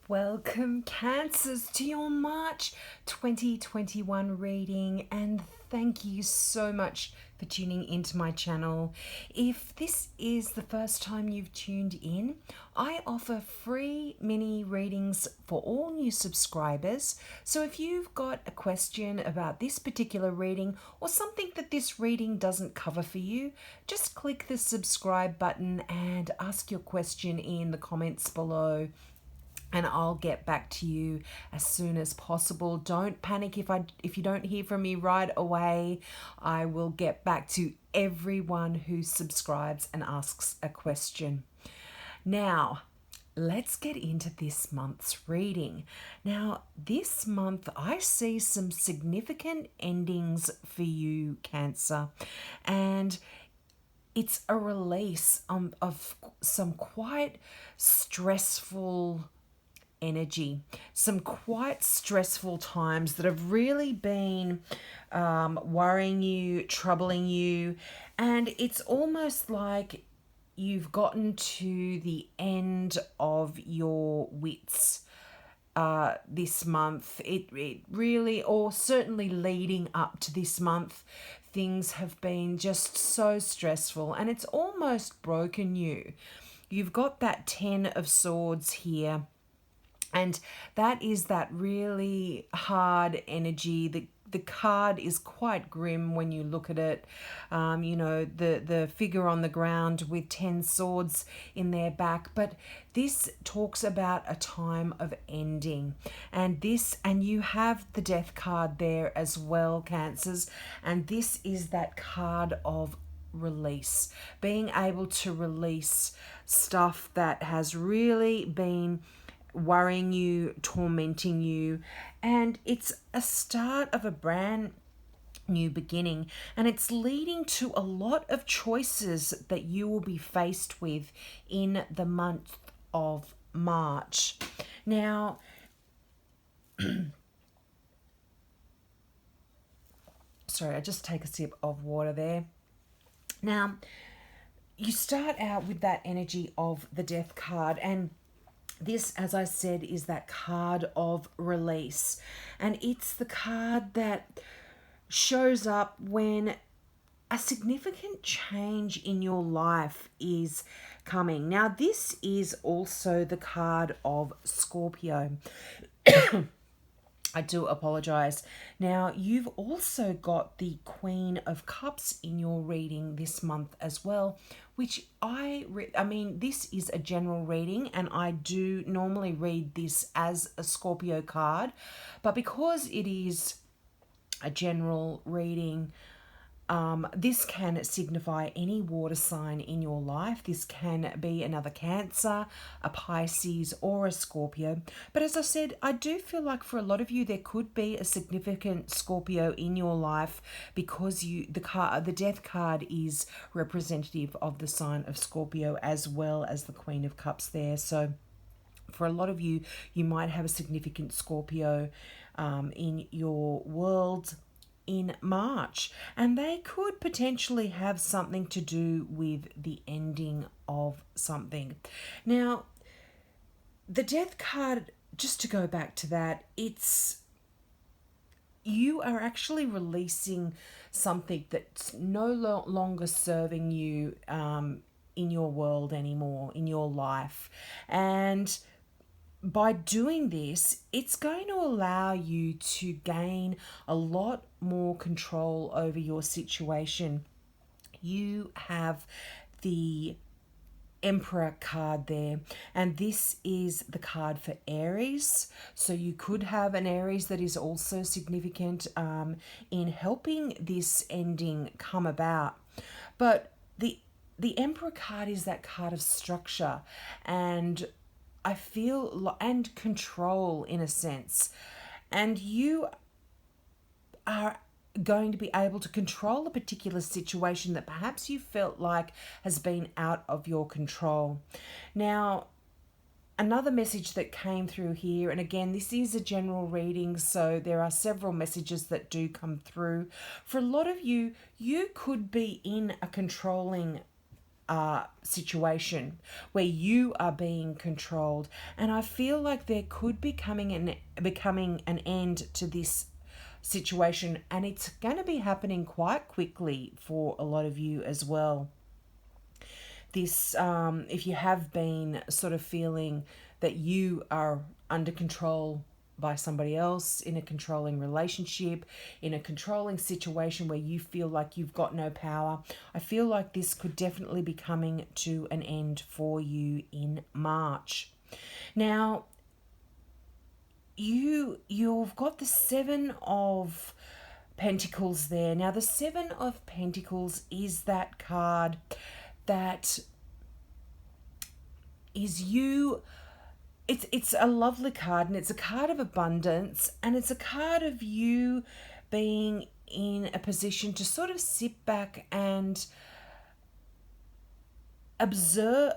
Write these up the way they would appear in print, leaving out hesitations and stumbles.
Welcome, Cancers, to your March 2021 reading, and thank you so much for tuning into my channel. If this is the first time you've tuned in, I offer free mini readings for all new subscribers. So if you've got a question about this particular reading or something that this reading doesn't cover for you, just click the subscribe button and ask your question in the comments below, and I'll get back to you as soon as possible. Don't panic if you don't hear from me right away. I will get back to everyone who subscribes and asks a question. Now, let's get into this month's reading. Now, this month I see some significant endings for you, Cancer, and it's a release of some quite stressful energy, some quite stressful times that have really been worrying you, troubling you, and it's almost like you've gotten to the end of your wits this month. It really, or certainly leading up to this month, things have been just so stressful and it's almost broken you. You've got that Ten of Swords here, and that is that really hard energy. The card is quite grim when you look at it. The figure on the ground with 10 swords in their back. But this talks about a time of ending. And you have the Death card there as well, Cancers. And this is that card of release. Being able to release stuff that has really been worrying you, tormenting you, and it's a start of a brand new beginning, and it's leading to a lot of choices that you will be faced with in the month of March. Now, sorry, I just take a sip of water there. Now, you start out with that energy of the Death card, and this, as I said, is that card of release. And it's the card that shows up when a significant change in your life is coming. Now, this is also the card of Scorpio. I do apologize. Now, you've also got the Queen of Cups in your reading this month as well, which I mean, this is a general reading, and I do normally read this as a Scorpio card, but because it is a general reading, this can signify any water sign in your life. This can be another Cancer, a Pisces, or a Scorpio. But as I said, I do feel like for a lot of you, there could be a significant Scorpio in your life because the Death card is representative of the sign of Scorpio as well as the Queen of Cups there. So for a lot of you, you might have a significant Scorpio in your world in March, and they could potentially have something to do with the ending of something. Now, the Death card, just to go back to that, it's you are actually releasing something that's no longer serving you in your world anymore, in your life. And by doing this, it's going to allow you to gain a lot more control over your situation. You have the Emperor card there, and this is the card for Aries. So you could have an Aries that is also significant in helping this ending come about. But the Emperor card is that card of structure, and I feel, and control in a sense. And you are going to be able to control a particular situation that perhaps you felt like has been out of your control. Now, another message that came through here, and again, this is a general reading, so there are several messages that do come through. For a lot of you, you could be in a controlling situation where you are being controlled. And I feel like there could be becoming an end to this situation, and it's going to be happening quite quickly for a lot of you as well. This, if you have been sort of feeling that you are under control by somebody else, in a controlling relationship, in a controlling situation where you feel like you've got no power, I feel like this could definitely be coming to an end for you in March. Now, you've got the Seven of Pentacles there. Now, the Seven of Pentacles is that card that is you. It's a lovely card, and it's a card of abundance, and it's a card of you being in a position to sort of sit back and observe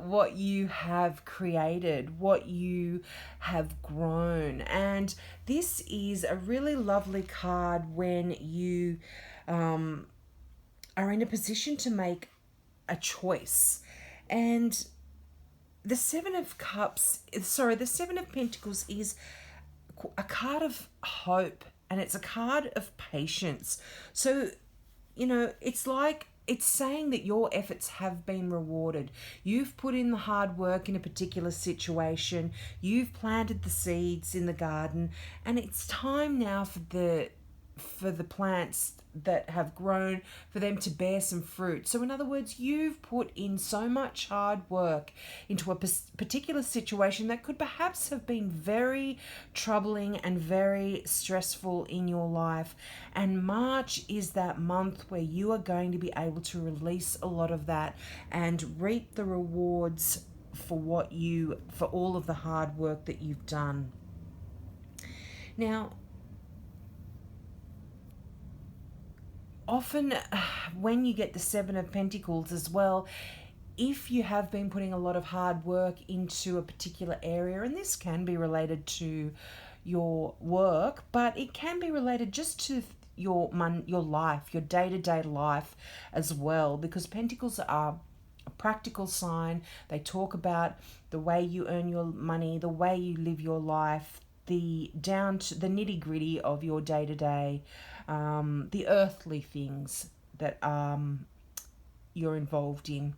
what you have created, what you have grown. And this is a really lovely card when you are in a position to make a choice. And the Seven of Pentacles is a card of hope, and it's a card of patience. So, it's like it's saying that your efforts have been rewarded. You've put in the hard work in a particular situation. You've planted the seeds in the garden, and it's time now for the plants that have grown, for them to bear some fruit. So in other words, you've put in so much hard work into a particular situation that could perhaps have been very troubling and very stressful in your life. And March is that month where you are going to be able to release a lot of that and reap the rewards for all of the hard work that you've done. Now, often when you get the Seven of Pentacles as well, if you have been putting a lot of hard work into a particular area, and this can be related to your work, but it can be related just to your life, your day-to-day life as well, because Pentacles are a practical sign. They talk about the way you earn your money, the way you live your life, down to the nitty-gritty of your day-to-day, the earthly things that you're involved in.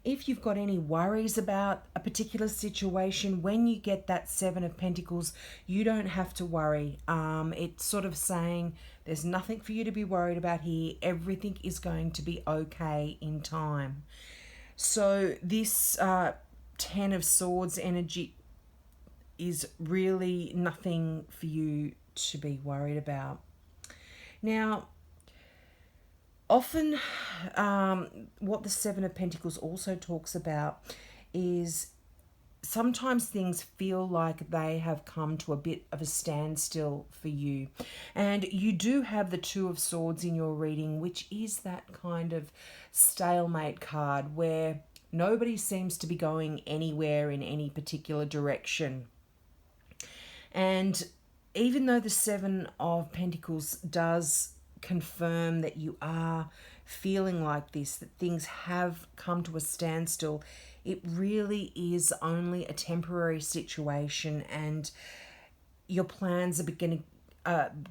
If you've got any worries about a particular situation, when you get that Seven of Pentacles, you don't have to worry. It's sort of saying there's nothing for you to be worried about here. Everything is going to be okay in time. So this Ten of Swords energy is really nothing for you to be worried about. Now, often what the Seven of Pentacles also talks about is sometimes things feel like they have come to a bit of a standstill for you. And you do have the Two of Swords in your reading, which is that kind of stalemate card where nobody seems to be going anywhere in any particular direction. And even though the Seven of Pentacles does confirm that you are feeling like this, that things have come to a standstill, it really is only a temporary situation, and your plans are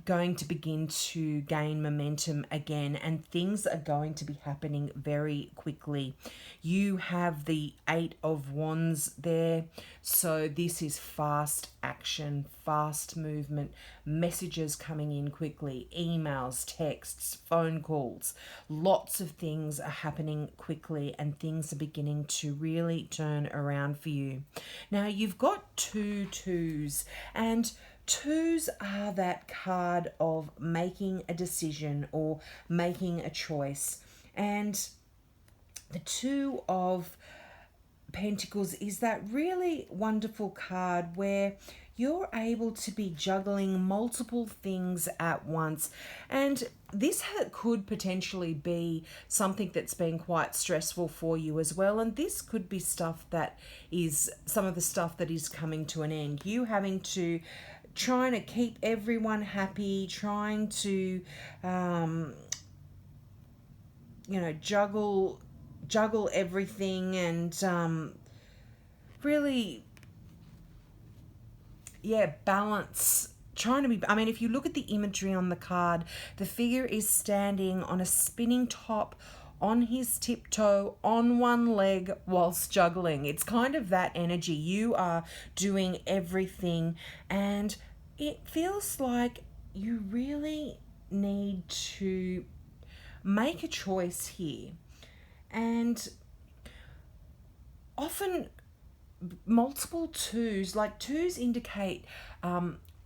going to begin to gain momentum again, and things are going to be happening very quickly. You have the Eight of Wands there, so this is fast action, fast movement, messages coming in quickly, emails, texts, phone calls. Lots of things are happening quickly, and things are beginning to really turn around for you. Now, you've got two twos, and twos are that card of making a decision or making a choice. And the Two of Pentacles is that really wonderful card where you're able to be juggling multiple things at once. And this could potentially be something that's been quite stressful for you as well. And this could be stuff that is some of the stuff that is coming to an end. You having to trying to keep everyone happy, trying to juggle everything, and really, yeah, balance. Trying to be, I mean, if you look at the imagery on the card, the figure is standing on a spinning top on his tiptoe on one leg whilst juggling. It's kind of that energy. You are doing everything, and it feels like you really need to make a choice here. And often multiple twos, like twos indicate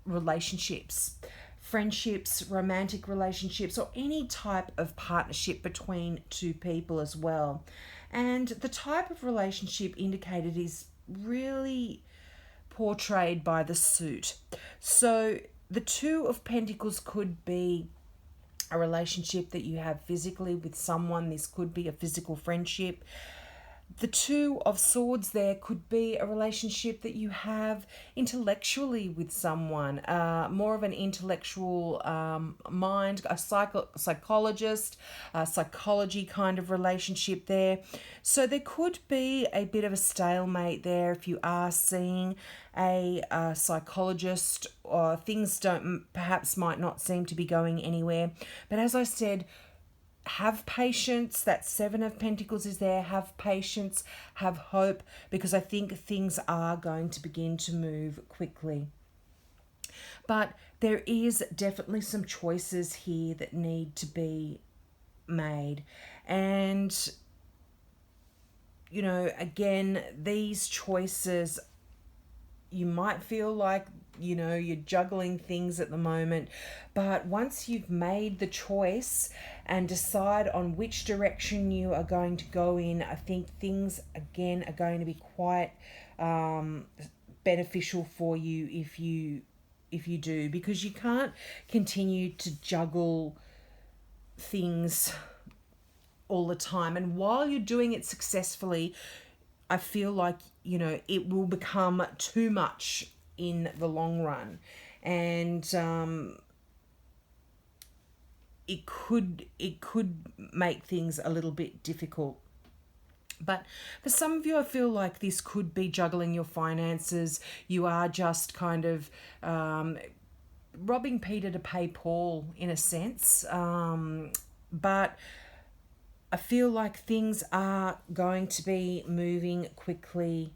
relationships, friendships, romantic relationships, or any type of partnership between two people as well. And the type of relationship indicated is really portrayed by the suit. So the Two of Pentacles could be a relationship that you have physically with someone. This could be a physical friendship. The Two of Swords there could be a relationship that you have intellectually with someone, more of an intellectual mind, a psychologist, psychology kind of relationship there. So there could be a bit of a stalemate there if you are seeing a psychologist, or things don't perhaps might not seem to be going anywhere. But as I said, have patience. That Seven of Pentacles is there. Have patience, have hope, because I think things are going to begin to move quickly. But there is definitely some choices here that need to be made. And, again, these choices, you might feel like you're juggling things at the moment, but once you've made the choice and decide on which direction you are going to go in, I think things again are going to be quite beneficial for you if you do, because you can't continue to juggle things all the time. And while you're doing it successfully, I feel like it will become too much in the long run, and it could make things a little bit difficult. But for some of you, I feel like this could be juggling your finances. You are just kind of robbing Peter to pay Paul in a sense, but I feel like things are going to be moving quickly.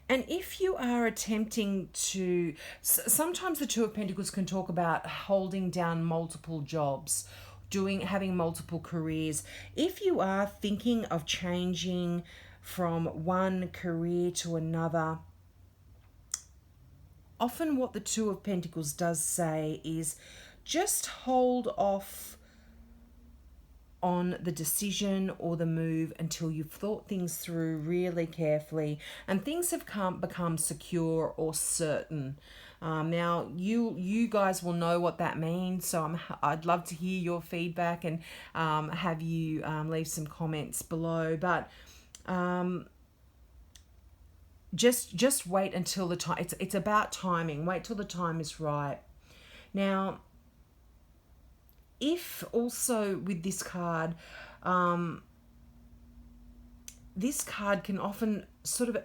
And if you are attempting to, sometimes the Two of Pentacles can talk about holding down multiple jobs, having multiple careers. If you are thinking of changing from one career to another, often what the Two of Pentacles does say is just hold off on the decision or the move until you've thought things through really carefully and things have become secure or certain. Now, you guys will know what that means, so I'd love to hear your feedback and have you leave some comments below. But just wait until the time. It's about timing. Wait till the time is right. Now, if also with this card can often sort of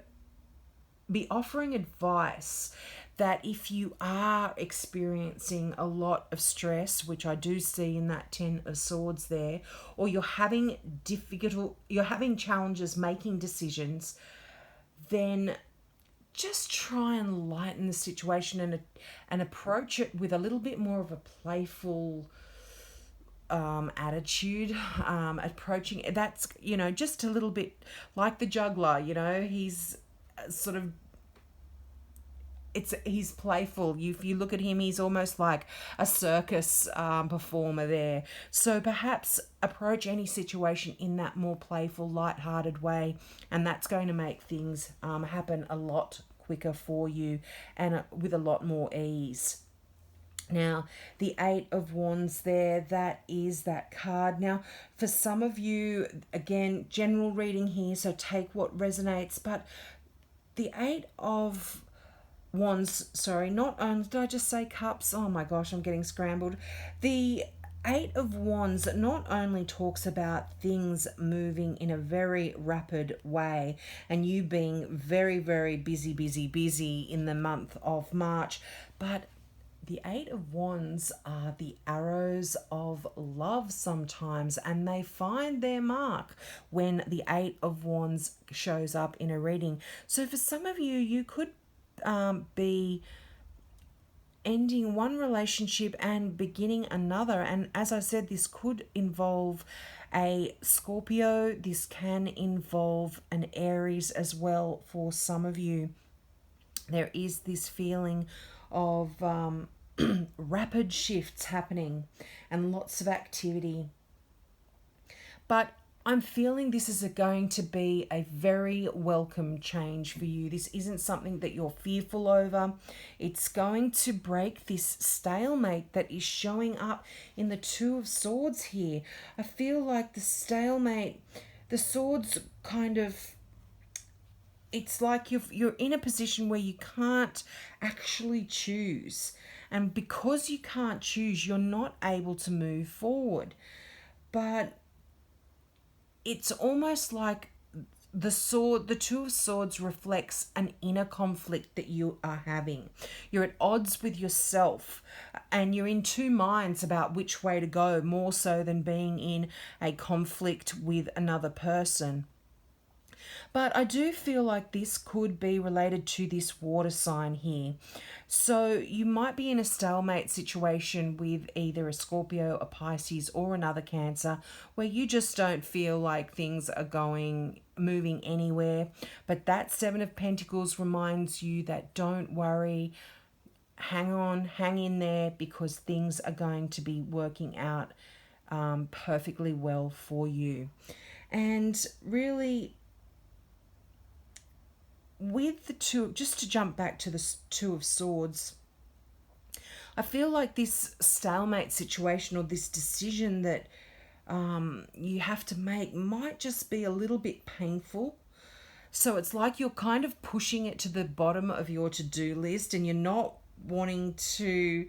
be offering advice that if you are experiencing a lot of stress, which I do see in that Ten of Swords there, or you're having challenges making decisions, then just try and lighten the situation and approach it with a little bit more of a playful attitude, approaching that's just a little bit like the juggler. He's sort of he's playful. If you look at him, he's almost like a circus performer there. So perhaps approach any situation in that more playful, light-hearted way, and that's going to make things happen a lot quicker for you and with a lot more ease. Now, the Eight of Wands there, that is that card. Now, for some of you, again, general reading here, so take what resonates, but the Eight of Wands, sorry, not, did I just say Cups? Oh my gosh, I'm getting scrambled. The Eight of Wands not only talks about things moving in a very rapid way and you being very, very busy in the month of March, but the Eight of Wands are the arrows of love sometimes, and they find their mark when the Eight of Wands shows up in a reading. So for some of you, you could be ending one relationship and beginning another. And as I said, this could involve a Scorpio, this can involve an Aries as well for some of you. There is this feeling of rapid shifts happening and lots of activity. But I'm feeling this is going to be a very welcome change for you. This isn't something that you're fearful over. It's going to break this stalemate that is showing up in the Two of Swords here. I feel like the stalemate, the swords kind of, it's like you're in a position where you can't actually choose. And because you can't choose, you're not able to move forward. But it's almost like the Two of Swords reflects an inner conflict that you are having. You're at odds with yourself and you're in two minds about which way to go, more so than being in a conflict with another person. But I do feel like this could be related to this water sign here. So you might be in a stalemate situation with either a Scorpio, a Pisces, or another Cancer, where you just don't feel like things are moving anywhere. But that Seven of Pentacles reminds you that don't worry, hang on, hang in there, because things are going to be working out perfectly well for you. And really, with the two, just to jump back to the Two of Swords, I feel like this stalemate situation or this decision that you have to make might just be a little bit painful. So it's like you're kind of pushing it to the bottom of your to-do list and you're not wanting to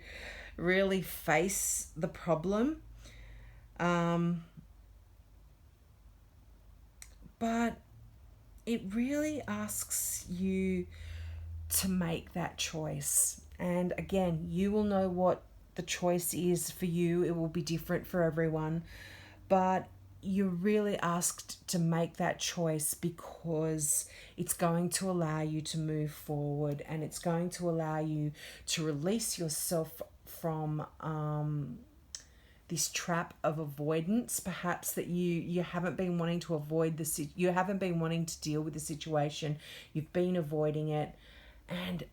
really face the problem. But it really asks you to make that choice. And again, you will know what the choice is for you. It will be different for everyone. But you're really asked to make that choice because it's going to allow you to move forward and it's going to allow you to release yourself from this trap of avoidance, perhaps, that you haven't been wanting to avoid you haven't been wanting to deal with the situation, you've been avoiding it, and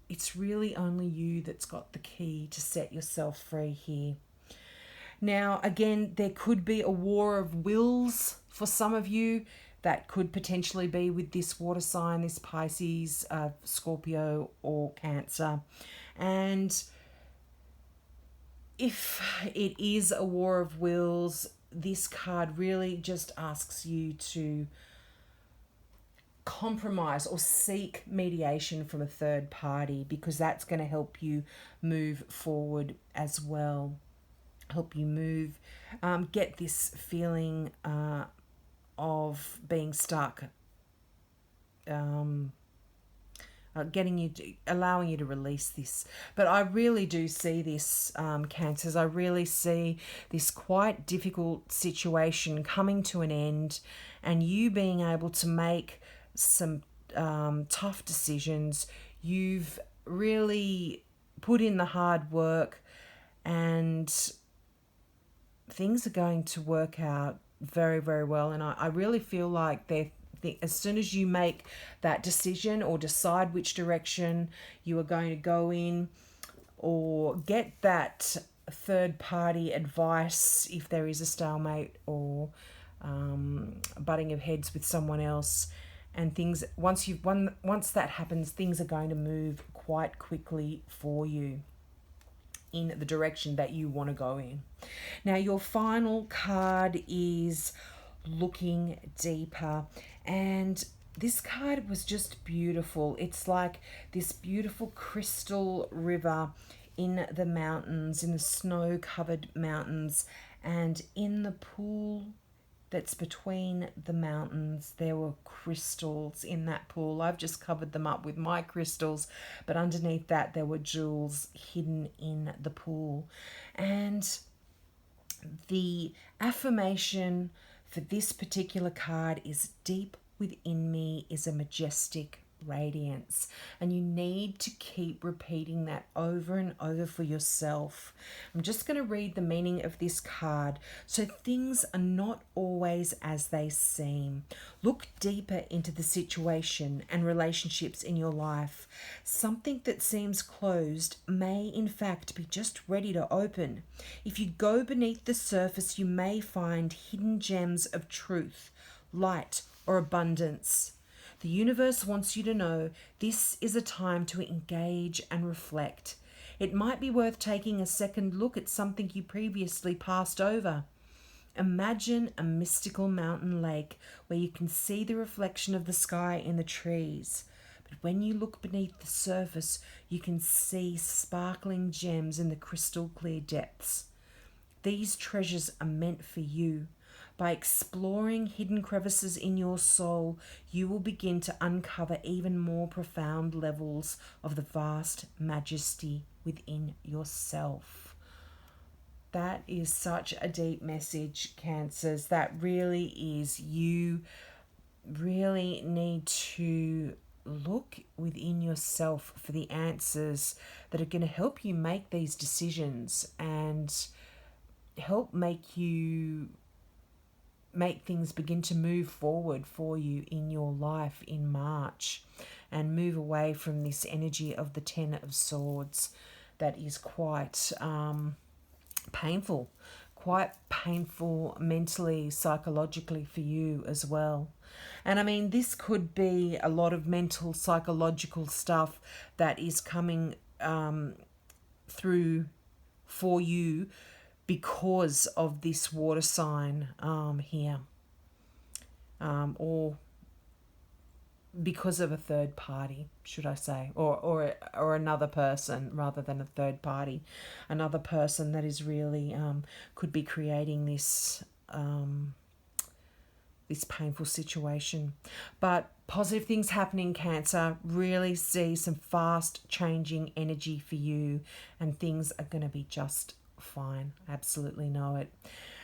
it's really only you that's got the key to set yourself free here. Now, again, there could be a war of wills for some of you. That could potentially be with this water sign, this Pisces, Scorpio, or Cancer. And if it is a war of wills, this card really just asks you to compromise or seek mediation from a third party, because that's going to help you move forward as well. Help you move, get this feeling of being stuck, allowing you to release this. But I really do see this, Cancers. I really see this quite difficult situation coming to an end, and you being able to make some tough decisions. You've really put in the hard work, and things are going to work out very, very well. And I really feel like as soon as you make that decision or decide which direction you are going to go in, or get that third party advice if there is a stalemate or butting of heads with someone else, and things, once that happens, things are going to move quite quickly for you in the direction that you want to go in. Now, your final card is Looking Deeper, and this card was just beautiful. It's like this beautiful crystal river in the mountains, in the snow-covered mountains, and in the pool that's between the mountains, there were crystals in that pool. I've just covered them up with my crystals, but underneath that there were jewels hidden in the pool. And the affirmation for this particular card is, deep within me is a majestic radiance. And you need to keep repeating that over and over for yourself. I'm just going to read the meaning of this card. So things are not always as they seem. Look deeper into the situation and relationships in your life. Something that seems closed may in fact be just ready to open. If you go beneath the surface, you may find hidden gems of truth, light, or abundance. The universe wants you to know this is a time to engage and reflect. It might be worth taking a second look at something you previously passed over. Imagine a mystical mountain lake where you can see the reflection of the sky in the trees. But when you look beneath the surface, you can see sparkling gems in the crystal clear depths. These treasures are meant for you. By exploring hidden crevices in your soul, you will begin to uncover even more profound levels of the vast majesty within yourself. That is such a deep message, Cancers. That really is. You really need to look within yourself for the answers that are going to help you make these decisions and help make things begin to move forward for you in your life in March, and move away from this energy of the Ten of Swords that is quite painful mentally, psychologically for you as well. And I mean, this could be a lot of mental, psychological stuff that is coming through for you because of this water sign here, or because of a third party, should I say, or another person rather than a third party, another person that is really could be creating this this painful situation. But positive things happening, Cancer. Really see some fast changing energy for you, and things are going to be just fine. Absolutely know it.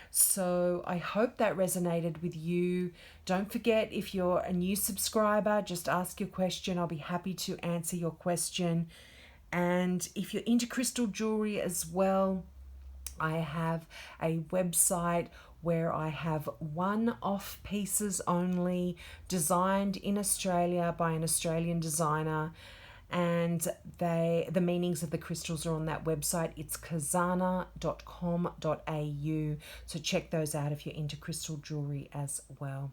So I hope that resonated with you. Don't forget, if you're a new subscriber, just ask your question. I'll be happy to answer your question. And if you're into crystal jewelry as well, I have a website where I have one-off pieces only, designed in Australia by an Australian designer. And the meanings of the crystals are on that website. It's kazana.com.au. So check those out if you're into crystal jewelry as well.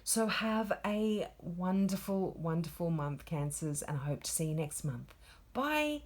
So have a wonderful, wonderful month, Cancers, and I hope to see you next month. Bye.